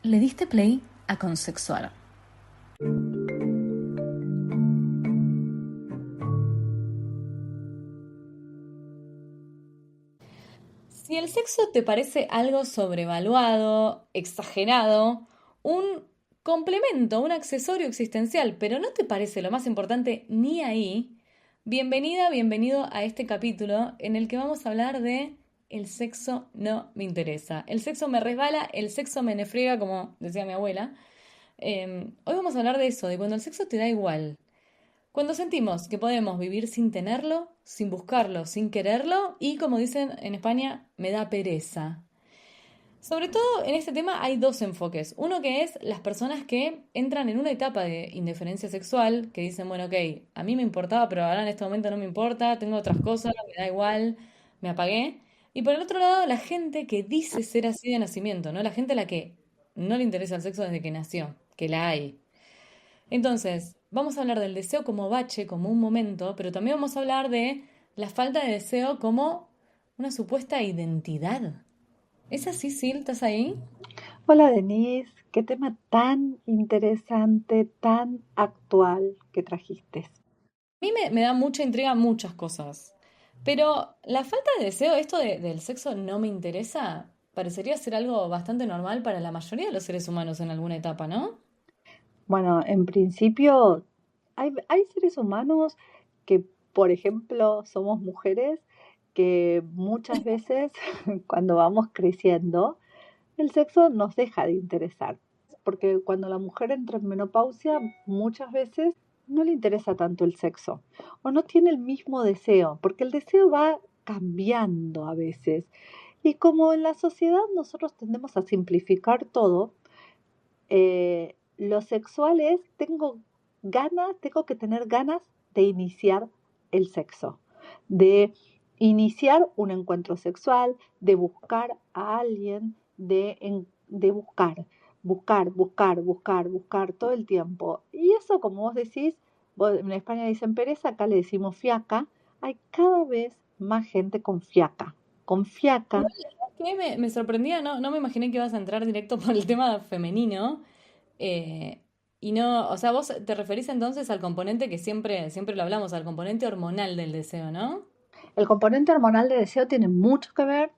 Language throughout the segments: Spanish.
Le diste play a Consexuar. Si el sexo te parece algo sobrevaluado, exagerado, un complemento, un accesorio existencial, pero no te parece lo más importante ni ahí, bienvenida, bienvenido a este capítulo en el que vamos a hablar de el sexo no me interesa. El sexo me resbala, el sexo me nefriega, como decía mi abuela. Hoy vamos a hablar de eso, de cuando el sexo te da igual. Cuando sentimos que podemos vivir sin tenerlo, sin buscarlo, sin quererlo y, como dicen en España, me da pereza. Sobre todo en este tema hay dos enfoques. Uno que es las personas que entran en una etapa de indiferencia sexual, que dicen, bueno, ok, a mí me importaba, pero ahora en este momento no me importa, tengo otras cosas, me da igual, me apagué. Y por el otro lado, la gente que dice ser así de nacimiento, ¿no? La gente a la que no le interesa el sexo desde que nació, que la hay. Entonces, vamos a hablar del deseo como bache, como un momento, pero también vamos a hablar de la falta de deseo como una supuesta identidad. ¿Es así, Sil? ¿Estás ahí? Hola Denise, qué tema tan interesante, tan actual que trajiste. A mí me da mucha intriga muchas cosas, pero la falta de deseo, del sexo no me interesa, parecería ser algo bastante normal para la mayoría de los seres humanos en alguna etapa, ¿no? Bueno, en principio hay seres humanos que, por ejemplo, somos mujeres que muchas veces cuando vamos creciendo, el sexo nos deja de interesar, porque cuando la mujer entra en menopausia, muchas veces no le interesa tanto el sexo o no tiene el mismo deseo, porque el deseo va cambiando a veces. Y como en la sociedad nosotros tendemos a simplificar todo, lo sexual es, tengo que tener ganas de iniciar el sexo, de iniciar un encuentro sexual, de buscar a alguien, de buscar todo el tiempo. Y eso, como vos decís, en España dicen pereza, acá le decimos fiaca, hay cada vez más gente con fiaca. Con fiaca. Que me sorprendía, no me imaginé que ibas a entrar directo por el tema femenino. eh, y no, o sea, vos te referís entonces al componente que siempre lo hablamos, al componente hormonal del deseo, ¿no? El componente hormonal de deseo tiene mucho que ver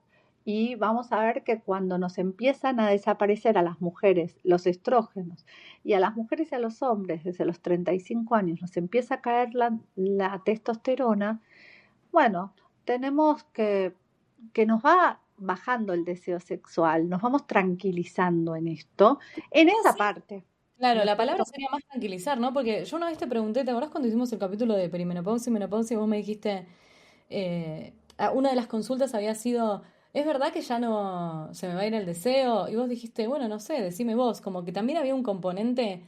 y vamos a ver que cuando nos empiezan a desaparecer a las mujeres los estrógenos y a las mujeres y a los hombres desde los 35 años nos empieza a caer la testosterona, bueno, tenemos que nos va bajando el deseo sexual, nos vamos tranquilizando en esto, en esa Sí. parte, ¿no Claro, es la palabra cierto? sería más tranquilizar, ¿no? Porque yo una vez te pregunté, ¿te acordás cuando hicimos el capítulo de perimenopausia y menopausia y vos me dijiste, una de las consultas había sido, ¿es verdad que ya no se me va a ir el deseo? Y vos dijiste, bueno, no sé, decime vos, como que también había un componente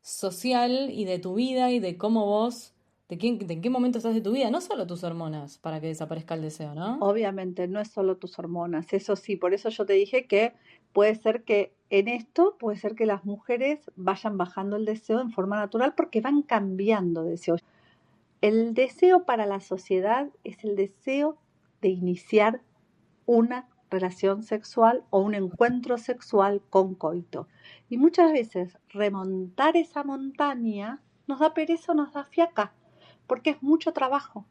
social y de tu vida y de cómo vos, de en qué momento estás de tu vida, no solo tus hormonas para que desaparezca el deseo, ¿no? Obviamente no es solo tus hormonas, eso sí, por eso yo te dije que puede ser que en esto, puede ser que las mujeres vayan bajando el deseo en forma natural porque van cambiando de deseo. El deseo para la sociedad es el deseo de iniciar una relación sexual o un encuentro sexual con coito. Y muchas veces remontar esa montaña nos da pereza o nos da fiaca, porque es mucho trabajo.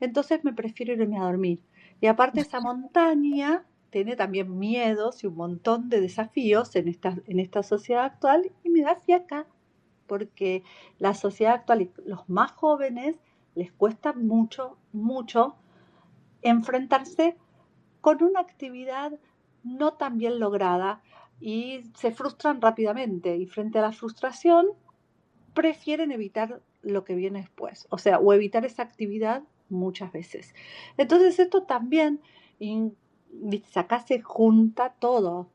Entonces me prefiero irme a dormir. Y aparte esa montaña tiene también miedos y un montón de desafíos en esta sociedad actual y me da fiaca, porque la sociedad actual y los más jóvenes les cuesta mucho, mucho enfrentarse con una actividad no tan bien lograda y se frustran rápidamente y frente a la frustración prefieren evitar lo que viene después, o sea, o evitar esa actividad muchas veces. Entonces esto también, acá se junta todo,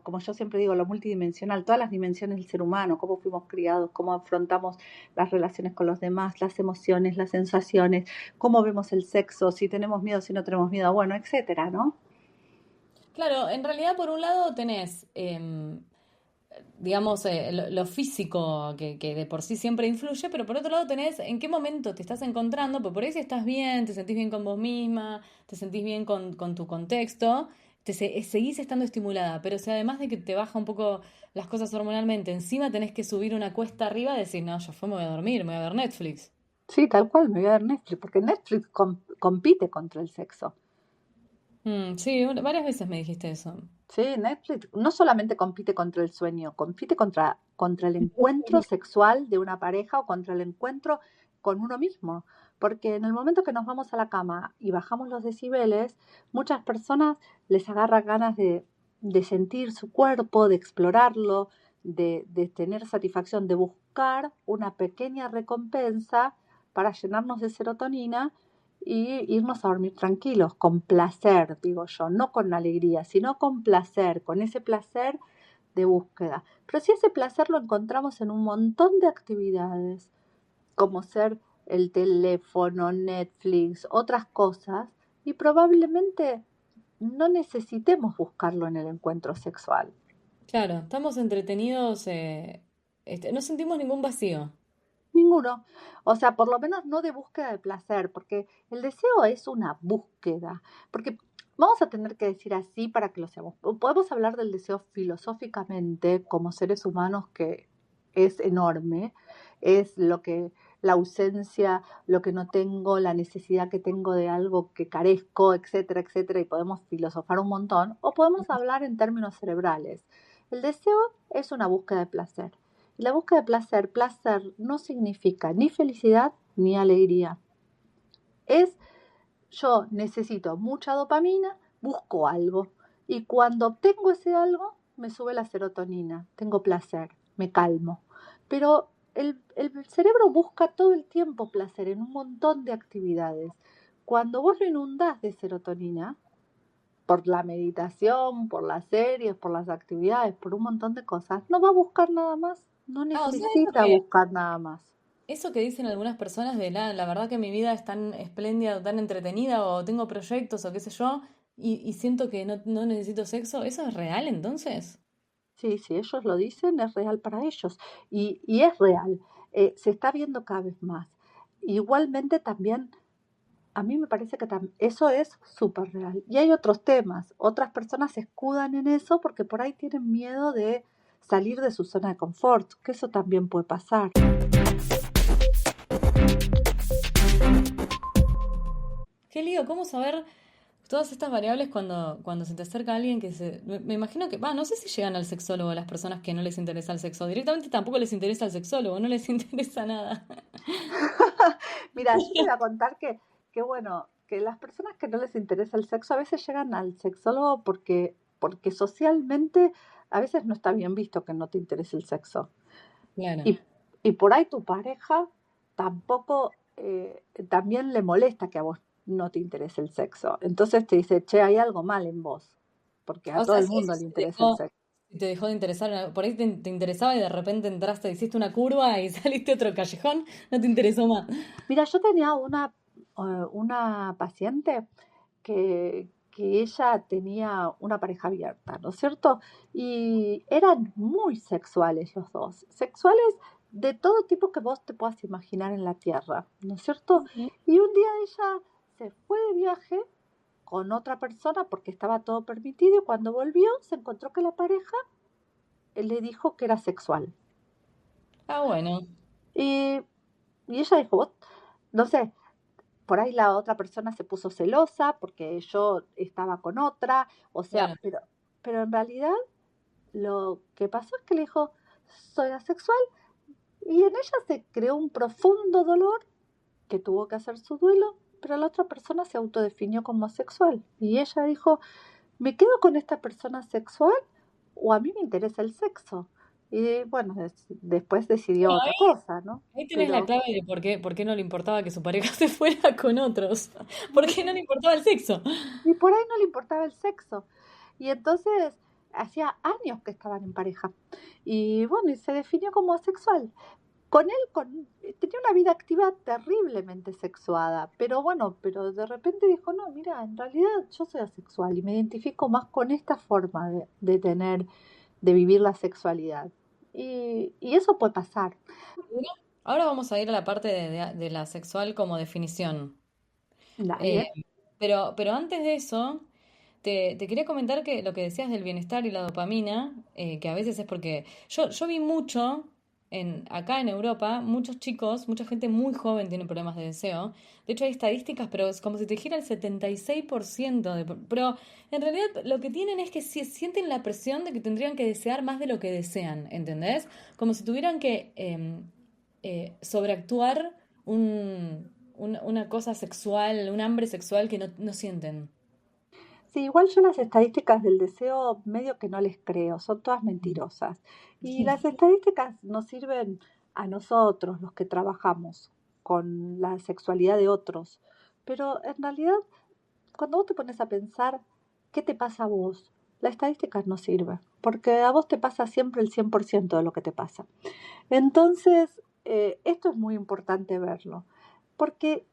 como yo siempre digo, lo multidimensional, todas las dimensiones del ser humano, cómo fuimos criados, cómo afrontamos las relaciones con los demás, las emociones, las sensaciones, cómo vemos el sexo, si tenemos miedo, si no tenemos miedo, bueno, etcétera, ¿no? Claro, en realidad por un lado tenés, digamos, lo físico que de por sí siempre influye, pero por otro lado tenés en qué momento te estás encontrando, porque por ahí si estás bien, te sentís bien con vos misma, te sentís bien con tu contexto, seguís estando estimulada, pero si además de que te baja un poco las cosas hormonalmente, encima tenés que subir una cuesta arriba, decir, no, ya fue, me voy a dormir, me voy a ver Netflix. Sí, tal cual, me voy a ver Netflix, porque Netflix compite contra el sexo. Sí, varias veces me dijiste eso. Sí, Netflix no solamente compite contra el sueño, compite contra el encuentro sexual de una pareja o contra el encuentro con uno mismo. Porque en el momento que nos vamos a la cama y bajamos los decibeles, muchas personas les agarra ganas de sentir su cuerpo, de explorarlo, de tener satisfacción, de buscar una pequeña recompensa para llenarnos de serotonina y irnos a dormir tranquilos, con placer, digo yo, no con alegría, sino con placer, con ese placer de búsqueda. Pero si ese placer lo encontramos en un montón de actividades, como ser el teléfono, Netflix, otras cosas, y probablemente no necesitemos buscarlo en el encuentro sexual. Claro, estamos entretenidos, no sentimos ningún vacío. Ninguno. O sea, por lo menos no de búsqueda de placer, porque el deseo es una búsqueda. Porque vamos a tener que decir así para que lo seamos. Podemos hablar del deseo filosóficamente como seres humanos, que es enorme, es lo que la ausencia, lo que no tengo, la necesidad que tengo de algo que carezco, etcétera, etcétera, y podemos filosofar un montón, o podemos hablar en términos cerebrales. El deseo es una búsqueda de placer. Y la búsqueda de placer, placer no significa ni felicidad ni alegría. Es yo necesito mucha dopamina, busco algo. Y cuando obtengo ese algo, me sube la serotonina, tengo placer, me calmo. Pero el cerebro busca todo el tiempo placer en un montón de actividades. Cuando vos lo inundás de serotonina, por la meditación, por las series, por las actividades, por un montón de cosas, no va a buscar nada más, no Ah, o sea, necesita buscar nada más. eso que dicen algunas personas de la verdad que mi vida es tan espléndida, o tan entretenida, o tengo proyectos, o qué sé yo, y siento que no necesito sexo, ¿eso es real entonces? Sí, si ellos lo dicen, es real para ellos. Y es real. Se está viendo cada vez más. Igualmente también, a mí me parece que eso es súper real. Y hay otros temas. Otras personas se escudan en eso porque por ahí tienen miedo de salir de su zona de confort, que eso también puede pasar. Qué lío, ¿cómo saber todas estas variables cuando se te acerca alguien que me imagino que, no sé si llegan al sexólogo las personas que no les interesa el sexo, directamente tampoco les interesa el sexólogo, no les interesa nada. Mira, yo te voy a contar que bueno, que las personas que no les interesa el sexo a veces llegan al sexólogo porque socialmente a veces no está bien visto que no te interese el sexo. Claro. Y, y por ahí tu pareja tampoco, también le molesta que a vos no te interese el sexo. Entonces te dice, che, hay algo mal en vos, porque a O todo sea, el si mundo eso le interesa el sexo. si te dejó de interesar, por ahí te interesaba y de repente entraste, hiciste una curva y saliste a otro callejón, no te interesó más. Mira, yo tenía una paciente que ella tenía una pareja abierta, ¿no es cierto? Y eran muy sexuales los dos, sexuales de todo tipo que vos te puedas imaginar en la Tierra, ¿no es cierto? Ujú. Y un día ella se fue de viaje con otra persona porque estaba todo permitido y cuando volvió se encontró que la pareja le dijo que era sexual. Ah, bueno, Y, y ella dijo, "Vos", no sé, por ahí la otra persona se puso celosa porque yo estaba con otra, o sea, claro. pero en realidad lo que pasó es que le dijo, soy asexual, y en ella se creó un profundo dolor que tuvo que hacer su duelo, pero la otra persona se autodefinió como asexual. Y ella dijo, ¿me quedo con esta persona sexual o a mí me interesa el sexo? Y bueno, después decidió Bueno, otra cosa, ¿no? ahí tenés la Pero, clave de por qué no le importaba que su pareja se fuera con otros. ¿Por qué no le importaba el sexo? y por ahí no le importaba el sexo. Y entonces hacía años que estaban en pareja. Y bueno, y se definió como asexual. Con él tenía una vida activa terriblemente sexuada, pero bueno, pero de repente dijo, no, mira, en realidad yo soy asexual y me identifico más con esta forma de tener, de vivir la sexualidad. Y eso puede pasar. Bueno, ahora vamos a ir a la parte de la sexual como definición. Eh, Dale. pero antes de eso, te quería comentar que lo que decías del bienestar y la dopamina, que a veces es porque yo vi mucho acá en Europa, muchos chicos, mucha gente muy joven tiene problemas de deseo. De hecho, hay estadísticas, pero es como si te dijera el 76% pero en realidad lo que tienen es que sienten la presión de que tendrían que desear más de lo que desean, ¿entendés? Como si tuvieran que sobreactuar una cosa sexual, un hambre sexual que no sienten. Sí, igual yo las estadísticas del deseo medio que no les creo, son todas mentirosas. Y las estadísticas nos sirven a nosotros, los que trabajamos con la sexualidad de otros. Pero en realidad, cuando vos te pones a pensar qué te pasa a vos, la estadística no sirve, porque a vos te pasa siempre el 100% de lo que te pasa. Entonces, esto es muy importante verlo, porque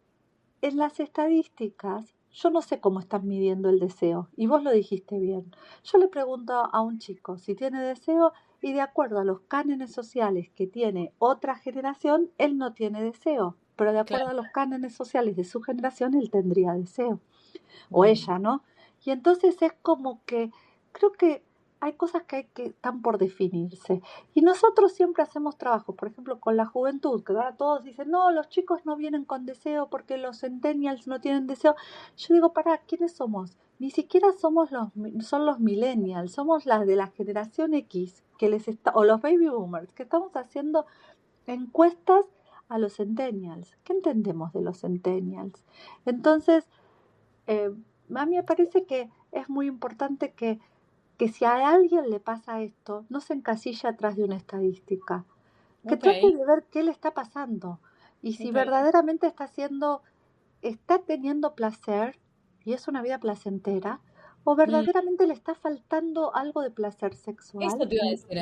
en las estadísticas, yo no sé cómo están midiendo el deseo, y vos lo dijiste bien. Yo le pregunto a un chico si tiene deseo y de acuerdo a los cánones sociales que tiene otra generación, él no tiene deseo, pero de acuerdo Claro. a los cánones sociales de su generación, él tendría deseo o Mm. ella, ¿no? Y entonces es como que creo que hay cosas que están por definirse. Y nosotros siempre hacemos trabajos, por ejemplo, con la juventud, que ahora todos dicen, no, los chicos no vienen con deseo porque los centennials no tienen deseo. Yo digo, para, ¿quiénes somos? Ni siquiera somos son los millennials, somos las de la generación X, o los baby boomers, que estamos haciendo encuestas a los centennials. ¿Qué entendemos de los centennials? Entonces, eh, a mí me parece que es muy importante que si a alguien le pasa esto, no se encasilla atrás de una estadística, que Ok, trate de ver qué le está pasando y si ok. verdaderamente está teniendo placer y es una vida placentera, o Mm, verdaderamente le está faltando algo de placer eso sexual. te iba a decir.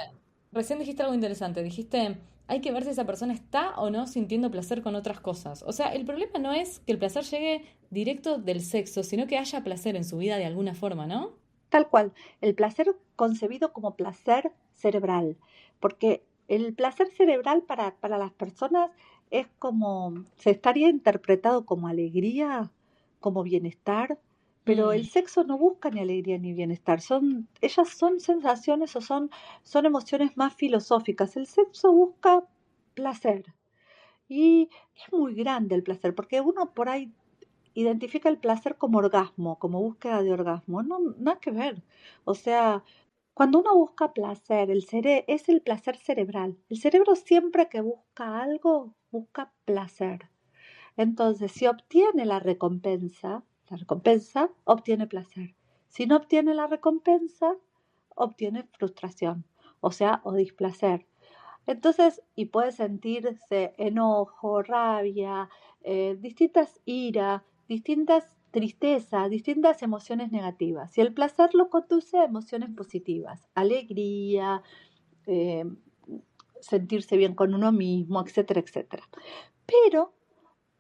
Recién dijiste algo interesante. Dijiste, hay que ver si esa persona está o no sintiendo placer con otras cosas. O sea, el problema no es que el placer llegue directo del sexo, sino que haya placer en su vida de alguna forma, ¿no? Tal cual, el placer concebido como placer cerebral, porque el placer cerebral para las personas es como, se estaría interpretado como alegría, como bienestar, pero el Mm, sexo no busca ni alegría ni bienestar, ellas son sensaciones o son emociones más filosóficas. El sexo busca placer y es muy grande el placer, porque uno por ahí identifica el placer como orgasmo, como búsqueda de orgasmo. No, nada que ver. O sea, cuando uno busca placer, es el placer cerebral. El cerebro siempre que busca algo, busca placer. Entonces, si obtiene la recompensa obtiene placer. Si no obtiene la recompensa, obtiene frustración, o sea, o displacer. Entonces, y puede sentirse enojo, rabia, distintas ira, distintas tristezas, distintas emociones negativas. Y el placer lo conduce a emociones positivas, alegría, eh, sentirse bien con uno mismo, etcétera, etcétera. Pero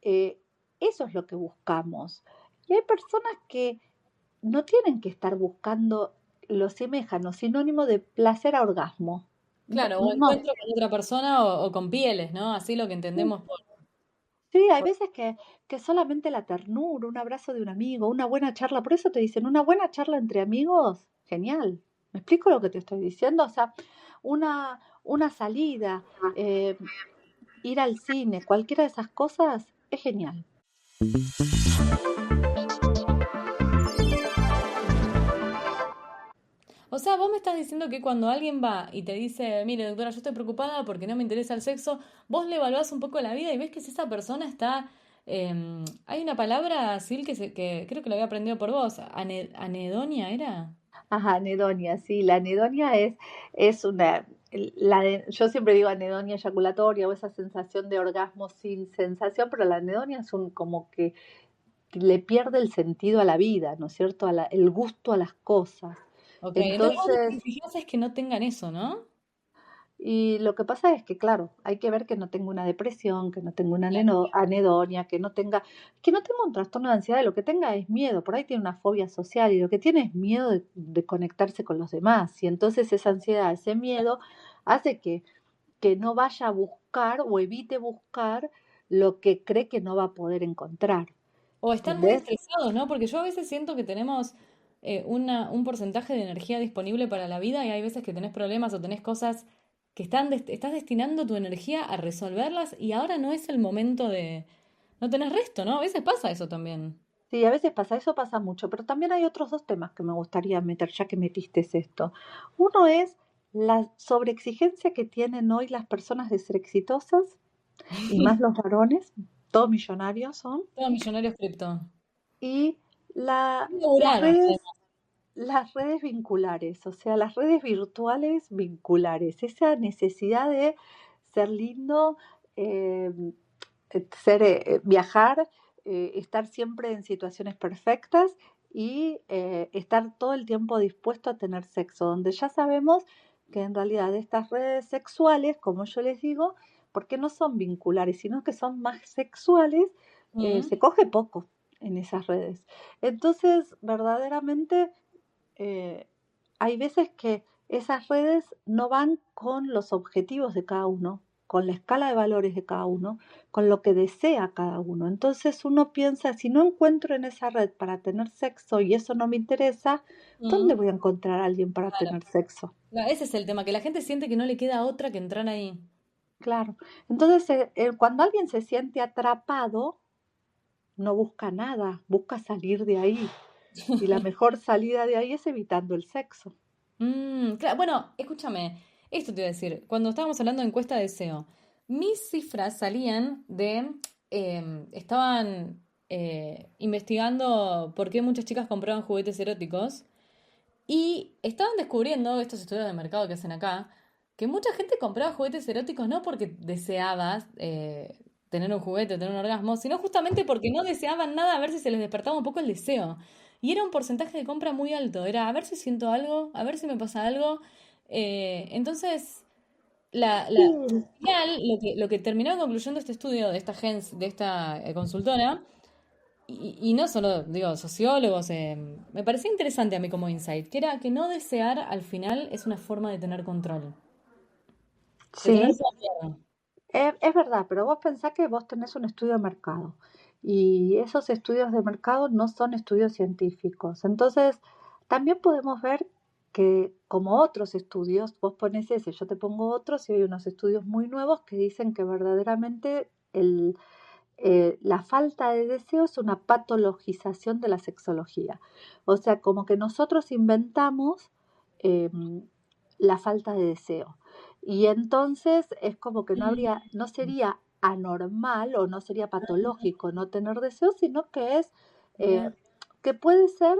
eh, eso es lo que buscamos. Y hay personas que no tienen que estar buscando lo semejan, sinónimo de placer a orgasmo. No, claro, o no. encuentro con otra persona o con pieles, ¿no? Así lo que entendemos Sí, hay por- veces que solamente la ternura, un abrazo de un amigo, una buena charla, por eso te dicen, una buena charla entre amigos, genial. ¿Me explico lo que te estoy diciendo? O sea, una salida, ir al cine, cualquiera de esas cosas es genial. O sea, vos me estás diciendo que cuando alguien va y te dice, mire, doctora, yo estoy preocupada porque no me interesa el sexo, vos le evaluás un poco la vida y ves que si esa persona está... hay una palabra, Sil, que creo que lo había aprendido por vos. ¿Anedonia era? Ajá, anedonia, sí, la anedonia es yo siempre digo anedonia eyaculatoria o esa sensación de orgasmo sin sensación, pero la anedonia es como que le pierde el sentido a la vida, ¿no es cierto? El gusto a las cosas. Ok, entonces vos lo que Entonces, te fijás es que no tengan eso, ¿no? y lo que pasa es que, claro, hay que ver que no tenga una depresión, que no tenga una Claro. anedonia, que no tenga un trastorno de ansiedad, lo que tenga es miedo, por ahí tiene una fobia social y lo que tiene es miedo de conectarse con los demás. Y entonces esa ansiedad, ese miedo hace que no vaya a buscar o evite buscar lo que cree que no va a poder encontrar. O están muy ¿Entendés? estresados, ¿no? Porque yo a veces siento que tenemos, un porcentaje de energía disponible para la vida y hay veces que tenés problemas o tenés cosas que estás destinando tu energía a resolverlas y ahora no es el momento de... No tenés resto, ¿no? A veces pasa eso también. Sí, a veces pasa, eso pasa mucho, pero también hay otros dos temas que me gustaría meter, ya que metiste esto. Uno es la sobreexigencia que tienen hoy las personas de ser exitosas, y más los varones, todos millonarios son, Todos millonarios cripto. y las Laburar, redes vinculares, o sea, las redes virtuales vinculares, esa necesidad de ser lindo, eh, viajar, estar siempre en situaciones perfectas y estar todo el tiempo dispuesto a tener sexo, donde ya sabemos que en realidad estas redes sexuales, como yo les digo, porque no son vinculares, sino que son más sexuales, además. se coge poco en esas redes. Entonces, verdaderamente eh, hay veces que esas redes no van con los objetivos de cada uno, con la escala de valores de cada uno, con lo que desea cada uno. Entonces uno piensa, si no encuentro en esa red para tener sexo y eso no me interesa, ¿dónde Mm, voy a encontrar a alguien para claro. tener sexo? Ese es el tema, que la gente siente que no le queda otra que entrar ahí. Claro. Entonces, cuando alguien se siente atrapado, no busca nada, busca salir de ahí. Y la mejor salida de ahí es evitando el sexo. Claro, bueno, escúchame, esto te iba a decir, cuando estábamos hablando de encuesta de SEO, mis cifras salían de, estaban investigando por qué muchas chicas compraban juguetes eróticos y estaban descubriendo, estos estudios de mercado que hacen acá, que mucha gente compraba juguetes eróticos no porque deseabas tener un juguete o tener un orgasmo, sino justamente porque no deseaban nada, a ver si se les despertaba un poco el deseo. Y era un porcentaje de compra muy alto, era a ver si siento algo, a ver si me pasa algo. Entonces, Sí, al final, lo que terminó concluyendo este estudio de esta de esta consultora, y no solo, digo, sociólogos, me parecía interesante a mí como insight, que era que no desear al final es una forma de tener control, de tener sí, poder. es verdad, pero vos pensás que vos tenés un estudio de mercado y esos estudios de mercado no son estudios científicos. Entonces, también podemos ver que como otros estudios, vos pones ese, yo te pongo otros y hay unos estudios muy nuevos que dicen que verdaderamente la falta de deseo es una patologización de la sexología. O sea, como que nosotros inventamos eh, la falta de deseo. Y entonces es como que Mm, no sería anormal o no sería patológico no tener deseo, sino que es eh, Mirá. que puede ser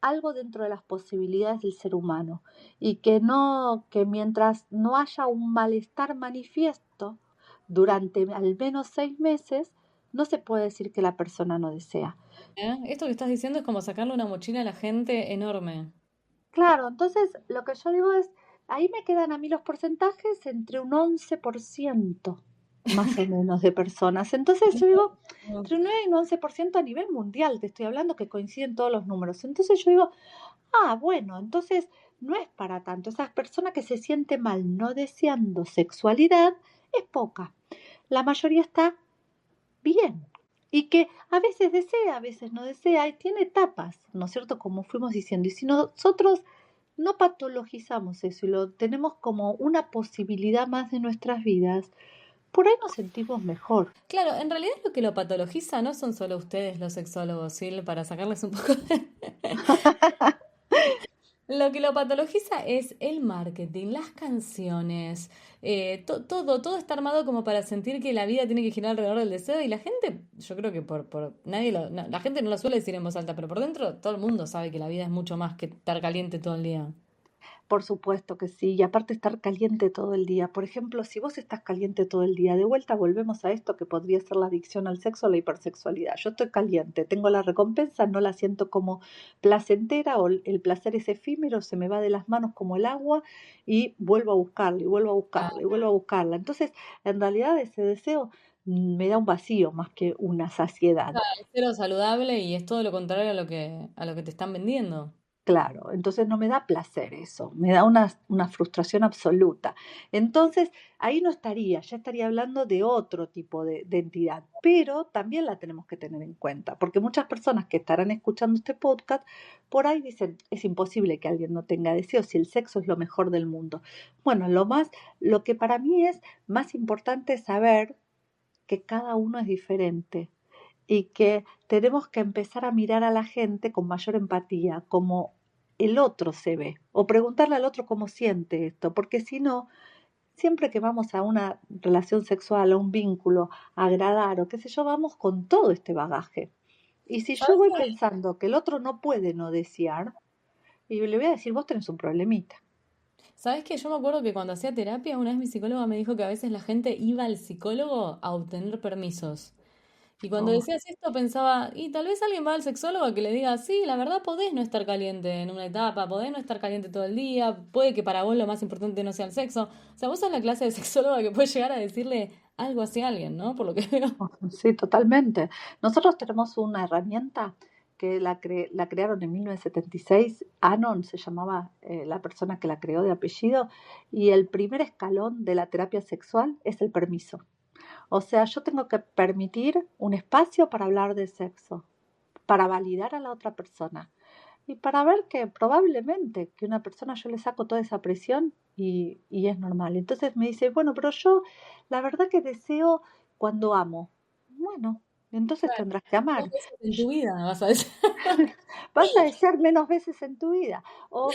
algo dentro de las posibilidades del ser humano y que no, que mientras no haya un malestar manifiesto durante al menos 6 meses, no se puede decir que la persona no desea. Esto que estás diciendo es como sacarle una mochila a la gente enorme. Claro, entonces lo que yo digo es, ahí me quedan a mí los porcentajes entre un 11% más o menos de personas. Entonces yo digo, entre un 9 y un 11% a nivel mundial, te estoy hablando que coinciden todos los números. Entonces yo digo, ah, bueno, entonces no es para tanto. Esa persona que se siente mal no deseando sexualidad es poca. La mayoría está bien. Y que a veces desea, a veces no desea, y tiene etapas, ¿no es cierto? Como fuimos diciendo. Y si nosotros no patologizamos eso y lo tenemos como una posibilidad más de nuestras vidas, por ahí nos sentimos mejor. Claro, en realidad lo que lo patologiza no son solo ustedes los sexólogos, ¿sí? Para sacarles un poco de... Lo que lo patologiza es el marketing, las canciones, todo está armado como para sentir que la vida tiene que girar alrededor del deseo y la gente, yo creo que nadie la gente no lo suele decir en voz alta, pero por dentro todo el mundo sabe que la vida es mucho más que estar caliente todo el día. Por supuesto que sí, y aparte estar caliente todo el día. Por ejemplo, si vos estás caliente todo el día, de vuelta volvemos a esto que podría ser la adicción al sexo o la hipersexualidad. Yo estoy caliente, tengo la recompensa, no la siento como placentera o el placer es efímero, se me va de las manos como el agua y vuelvo a buscarla y vuelvo a buscarla y vuelvo a buscarla. Entonces, en realidad ese deseo me da un vacío más que una saciedad. Es cero saludable y es todo lo contrario a lo que te están vendiendo. Claro, entonces no me da placer eso, me da una frustración absoluta. Entonces, ahí no estaría, ya estaría hablando de otro tipo de entidad, pero también la tenemos que tener en cuenta, porque muchas personas que estarán escuchando este podcast por ahí dicen, es imposible que alguien no tenga deseos si el sexo es lo mejor del mundo. Bueno, lo que para mí es más importante es saber que cada uno es diferente y que tenemos que empezar a mirar a la gente con mayor empatía, como el otro se ve, o preguntarle al otro cómo siente esto, porque si no, siempre que vamos a una relación sexual, a un vínculo, a agradar o qué sé yo, vamos con todo este bagaje. Y si yo ¿Sabes voy qué? pensando que el otro no puede no desear, y le voy a decir, vos tenés un problemita. ¿Sabes qué? Yo me acuerdo que cuando hacía terapia, una vez mi psicóloga me dijo que a veces la gente iba al psicólogo a obtener permisos. Y cuando Oh, decías esto pensaba, y tal vez alguien va al sexólogo a que le diga, sí, la verdad podés no estar caliente en una etapa, podés no estar caliente todo el día, puede que para vos lo más importante no sea el sexo. O sea, vos sos la clase de sexóloga que puede llegar a decirle algo así a alguien, ¿no? Por lo que veo. sí, totalmente. Nosotros tenemos una herramienta que la crearon en 1976. Anon se llamaba la persona que la creó de apellido, y el primer escalón de la terapia sexual es el permiso. O sea, yo tengo que permitir un espacio para hablar de sexo, para validar a la otra persona y para ver que probablemente que una persona yo le saco toda esa presión y es normal. Entonces me dice, bueno, pero yo la verdad que deseo cuando amo. Bueno, entonces tendrás que Dos amar. veces en tu vida, vas a decir. Vas a desear menos veces en tu vida. O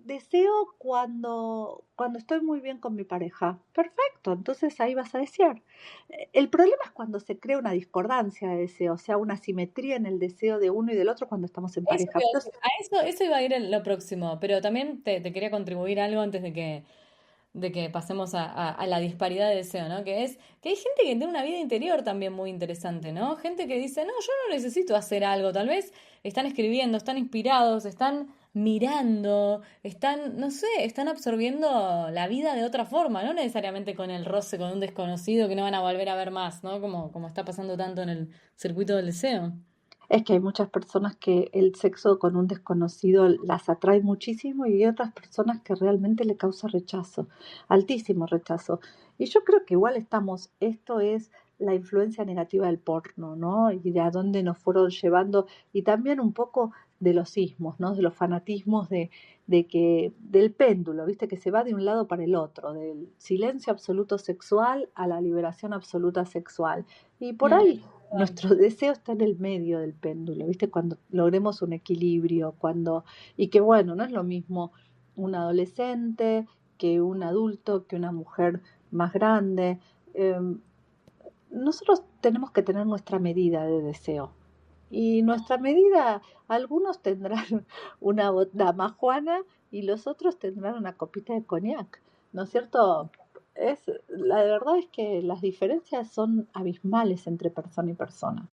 deseo cuando estoy muy bien con mi pareja. Perfecto, entonces ahí vas a desear. El problema es cuando se crea una discordancia de deseo, o sea, una simetría en el deseo de uno y del otro cuando estamos en Eso te pareja. iba a Pero decir. A eso iba a ir en lo próximo, pero también te quería contribuir algo antes de que pasemos a la disparidad de deseo, ¿no? Que es que hay gente que tiene una vida interior también muy interesante, ¿no? Gente que dice, no, yo no necesito hacer algo, tal vez están escribiendo, están inspirados, están mirando, están, no sé, están absorbiendo la vida de otra forma, no necesariamente con el roce, con un desconocido que no van a volver a ver más, ¿no? Como está pasando tanto en el circuito del deseo. es que hay muchas personas que el sexo con un desconocido las atrae muchísimo y hay otras personas que realmente le causa rechazo, altísimo rechazo. Y yo creo que igual esto es la influencia negativa del porno, ¿no? Y de a dónde nos fueron llevando y también un poco de los ismos, ¿no? De los fanatismos del péndulo, ¿viste? Que se va de un lado para el otro, del silencio absoluto sexual a la liberación absoluta sexual. Y por Mm, ahí nuestro deseo está en el medio del péndulo, ¿viste? Cuando logremos un equilibrio, y que bueno, no es lo mismo un adolescente que un adulto, que una mujer más grande. Eh, Nosotros tenemos que tener nuestra medida de deseo. Y nuestra medida, algunos tendrán una damajuana y los otros tendrán una copita de coñac, ¿no es cierto? La verdad es que las diferencias son abismales entre persona y persona.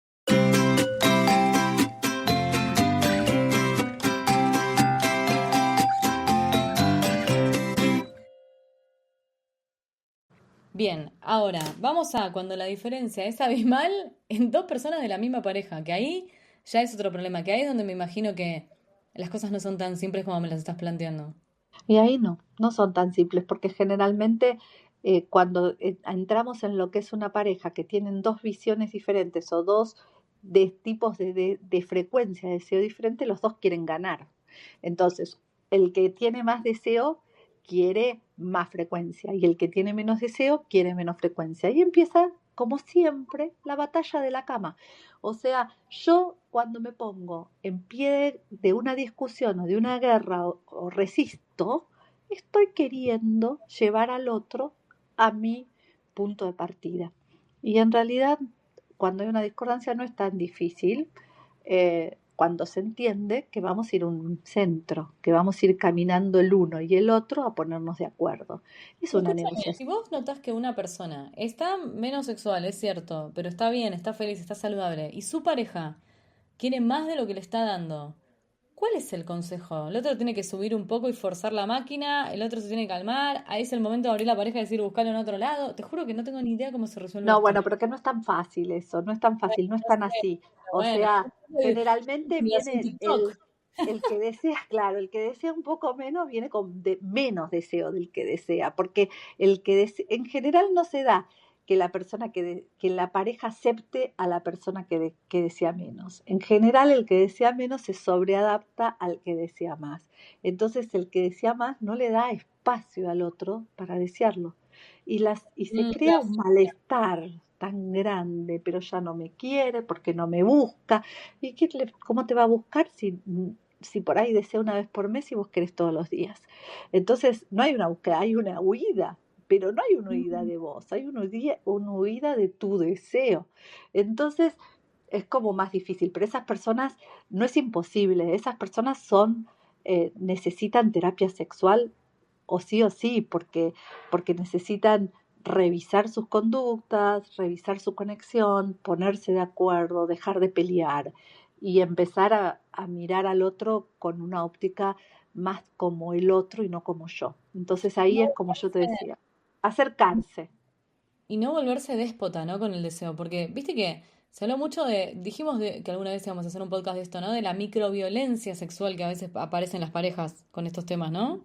Bien, ahora vamos a cuando la diferencia es abismal en dos personas de la misma pareja, que ahí ya es otro problema, que ahí es donde me imagino que las cosas no son tan simples como me las estás planteando. Y ahí no son tan simples, porque generalmente cuando entramos en lo que es una pareja que tienen dos visiones diferentes o dos tipos de frecuencia de deseo diferente, los dos quieren ganar. Entonces, el que tiene más deseo quiere más frecuencia y el que tiene menos deseo quiere menos frecuencia. Y empieza, como siempre, la batalla de la cama. O sea, yo cuando me pongo en pie de una discusión o de una guerra o resisto, estoy queriendo llevar al otro a mi punto de partida. Y en realidad, cuando hay una discordancia no es tan difícil, cuando se entiende que vamos a ir a un centro, que vamos a ir caminando el uno y el otro a ponernos de acuerdo. Es Pero una escúchame, negociación. si vos notás que una persona está menos sexual, es cierto, pero está bien, está feliz, está saludable, y su pareja quiere más de lo que le está dando, ¿cuál es el consejo? El otro tiene que subir un poco y forzar la máquina, el otro se tiene que calmar, ahí es el momento de abrir la pareja y decir buscarlo en otro lado. Te juro que no tengo ni idea cómo se resuelve No, esto. bueno, pero que no es tan fácil eso, no es tan Bueno, fácil, no es no tan sé, así. pero O bueno, sea, es generalmente generación viene TikTok. El que desea, claro, el que desea un poco menos viene con menos deseo del que desea, porque en general no se da que la persona que la pareja acepte a la persona que desea menos. En general el que desea menos se sobreadapta al que desea más. Entonces el que desea más no le da espacio al otro para desearlo. Y se crea Claro. un malestar tan grande, pero ya no me quiere porque no me busca. ¿Y cómo te va a buscar si por ahí desea una vez por mes y vos querés todos los días? Entonces, no hay una búsqueda, hay una huida, pero no hay una huida Mm. de vos, hay una huida de tu deseo. Entonces, es como más difícil, pero esas personas no es imposible, esas personas necesitan terapia sexual o sí, porque necesitan revisar sus conductas, revisar su conexión, ponerse de acuerdo, dejar de pelear y empezar a mirar al otro con una óptica más como el otro y no como yo. Entonces Y ahí no es como yo te volverse, decía, acercarse. y no volverse déspota, ¿no? Con el deseo, porque viste que se habló mucho dijimos que alguna vez íbamos a hacer un podcast de esto, ¿no? De la microviolencia sexual que a veces aparece en las parejas con estos temas, ¿no?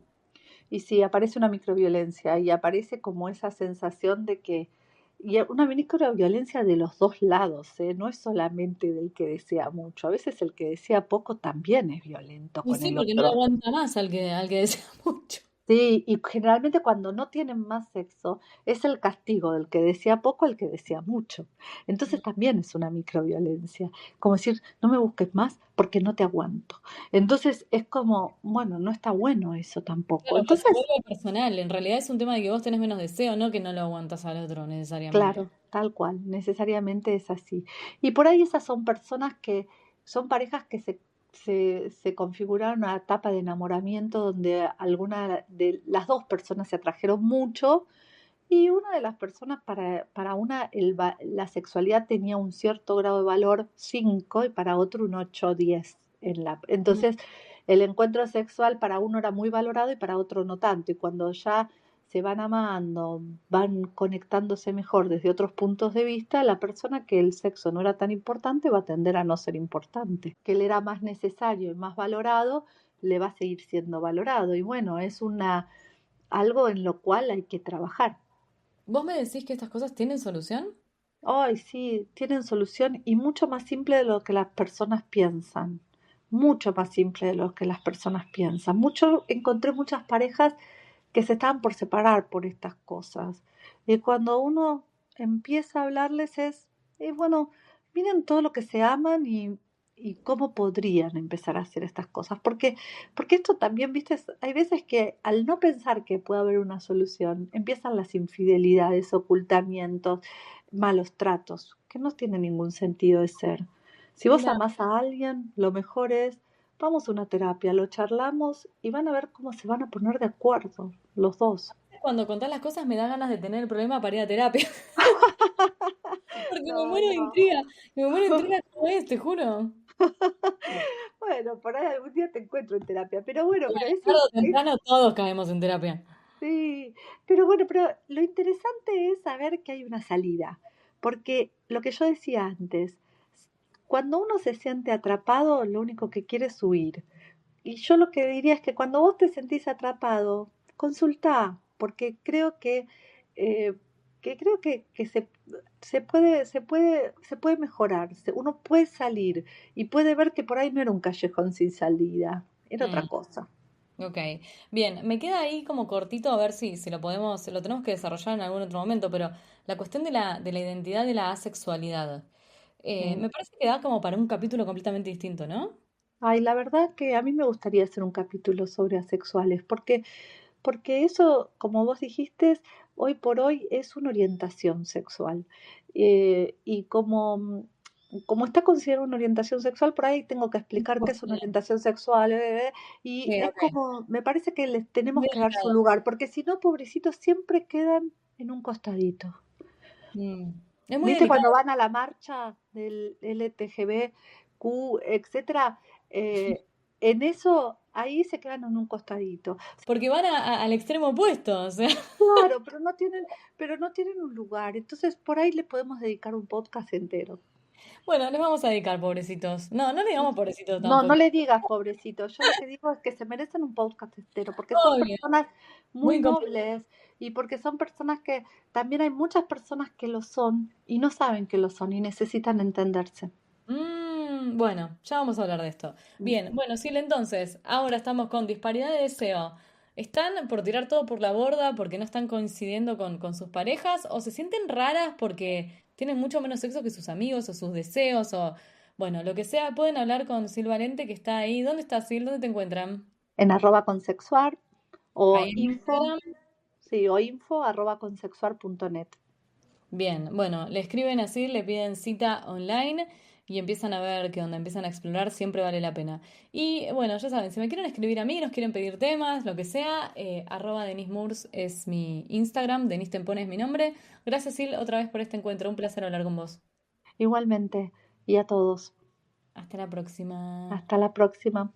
Y sí, aparece una microviolencia y aparece como esa sensación de que, y una microviolencia de los dos lados, ¿eh? No es solamente del que desea mucho, a veces el que desea poco también es violento Y con sí, el porque no lo otro. aguanta más al que desea mucho. Sí, y generalmente cuando no tienen más sexo es el castigo del que desea poco al que desea mucho. Entonces también es una microviolencia, como decir, no me busques más porque no te aguanto. Entonces es como, bueno, no está bueno eso tampoco. Claro, pues se Entonces, vuelve personal. En realidad es un tema de que vos tenés menos deseo, no que no lo aguantas al otro necesariamente. claro, tal cual, necesariamente es así. Y por ahí esas son personas que son parejas que se configuraron a etapa de enamoramiento donde alguna de las dos personas se atrajeron mucho. Y una de las personas, para una la sexualidad tenía un cierto grado de valor 5 y para otro un 8 o 10. Mm. Entonces, el encuentro sexual para uno era muy valorado y para otro no tanto. Y cuando ya se van amando, van conectándose mejor desde otros puntos de vista, la persona que el sexo no era tan importante va a tender a no ser importante. Que él era más necesario y más valorado, le va a seguir siendo valorado. Y bueno, es algo en lo cual hay que trabajar. ¿Vos me decís que estas cosas tienen solución? Ay, sí, tienen solución y mucho más simple de lo que las personas piensan. Mucho más simple de lo que las personas piensan. Encontré muchas parejas que se estaban por separar por estas cosas. Y cuando uno empieza a hablarles bueno, miren todo lo que se aman y cómo podrían empezar a hacer estas cosas. Porque esto también, viste, hay veces que al no pensar que puede haber una solución, empiezan las infidelidades, ocultamientos, malos tratos, que no tienen ningún sentido de ser. Si vos Claro. amás a alguien, lo mejor es vamos a una terapia, lo charlamos y van a ver cómo se van a poner de acuerdo los dos. Cuando contás las cosas me da ganas de tener el problema para ir a terapia. Porque me No, muero de no. intriga. Me muero de intriga como es, te juro. Bueno, por ahí algún día te encuentro en terapia, pero bueno, pero Tarde o temprano todos caemos en terapia. sí, pero bueno, pero lo interesante es saber que hay una salida, porque lo que yo decía antes, cuando uno se siente atrapado, lo único que quiere es huir. Y yo lo que diría es que cuando vos te sentís atrapado, consultá, porque eh, creo que se puede mejorar, uno puede salir y puede ver que por ahí no era un callejón sin salida, era otra Mm, cosa. ok. Bien, me queda ahí como cortito a ver si lo tenemos que desarrollar en algún otro momento, pero la cuestión de la identidad de la asexualidad. Mm. Me parece que da como para un capítulo completamente distinto, ¿no? Ay, la verdad que a mí me gustaría hacer un capítulo sobre asexuales, porque eso, como vos dijiste, hoy por hoy es una orientación sexual. Y como está considerada una orientación sexual, por ahí tengo que explicar qué es una orientación sexual. Y Sí, es ok. como, me parece que les tenemos Muy que dar su delicado. lugar, porque si no, pobrecitos, siempre quedan en un costadito. Mm. Es muy ¿Viste delicado cuando van a la marcha del LTGBQ, etcétera? En eso, ahí se quedan en un costadito. porque van al extremo opuesto, o sea. Claro, pero no tienen un lugar. Entonces, por ahí le podemos dedicar un podcast entero. Bueno, les vamos a dedicar, pobrecitos. No, no le digamos pobrecitos No, no tampoco. le digas, pobrecito. Yo lo que digo es que se merecen un podcast entero, porque son Obvio, personas muy muy complicado. nobles y porque son personas que también hay muchas personas que lo son y no saben que lo son y necesitan entenderse. Bueno, ya vamos a hablar de esto. Mm. Bien, bueno, Sil, entonces, ahora estamos con disparidad de deseo. ¿Están por tirar todo por la borda porque no están coincidiendo con sus parejas? ¿O se sienten raras porque tienen mucho menos sexo que sus amigos o sus deseos? O, bueno, lo que sea, pueden hablar con Sil Valente que está ahí. ¿Dónde está Sil? ¿Dónde te encuentran? En @consexuar o Ahí en info, Instagram. sí, o info @consexuar.net. Bien, bueno, le escriben así, le piden cita online y empiezan a ver qué onda, empiezan a explorar, siempre vale la pena. Y bueno, ya saben, si me quieren escribir a mí, nos quieren pedir temas, lo que sea, @Denise Murs es mi Instagram, Denise Tempone es mi nombre. Gracias, Sil, otra vez por este encuentro, un placer hablar con vos. Igualmente, y a todos. Hasta la próxima. Hasta la próxima.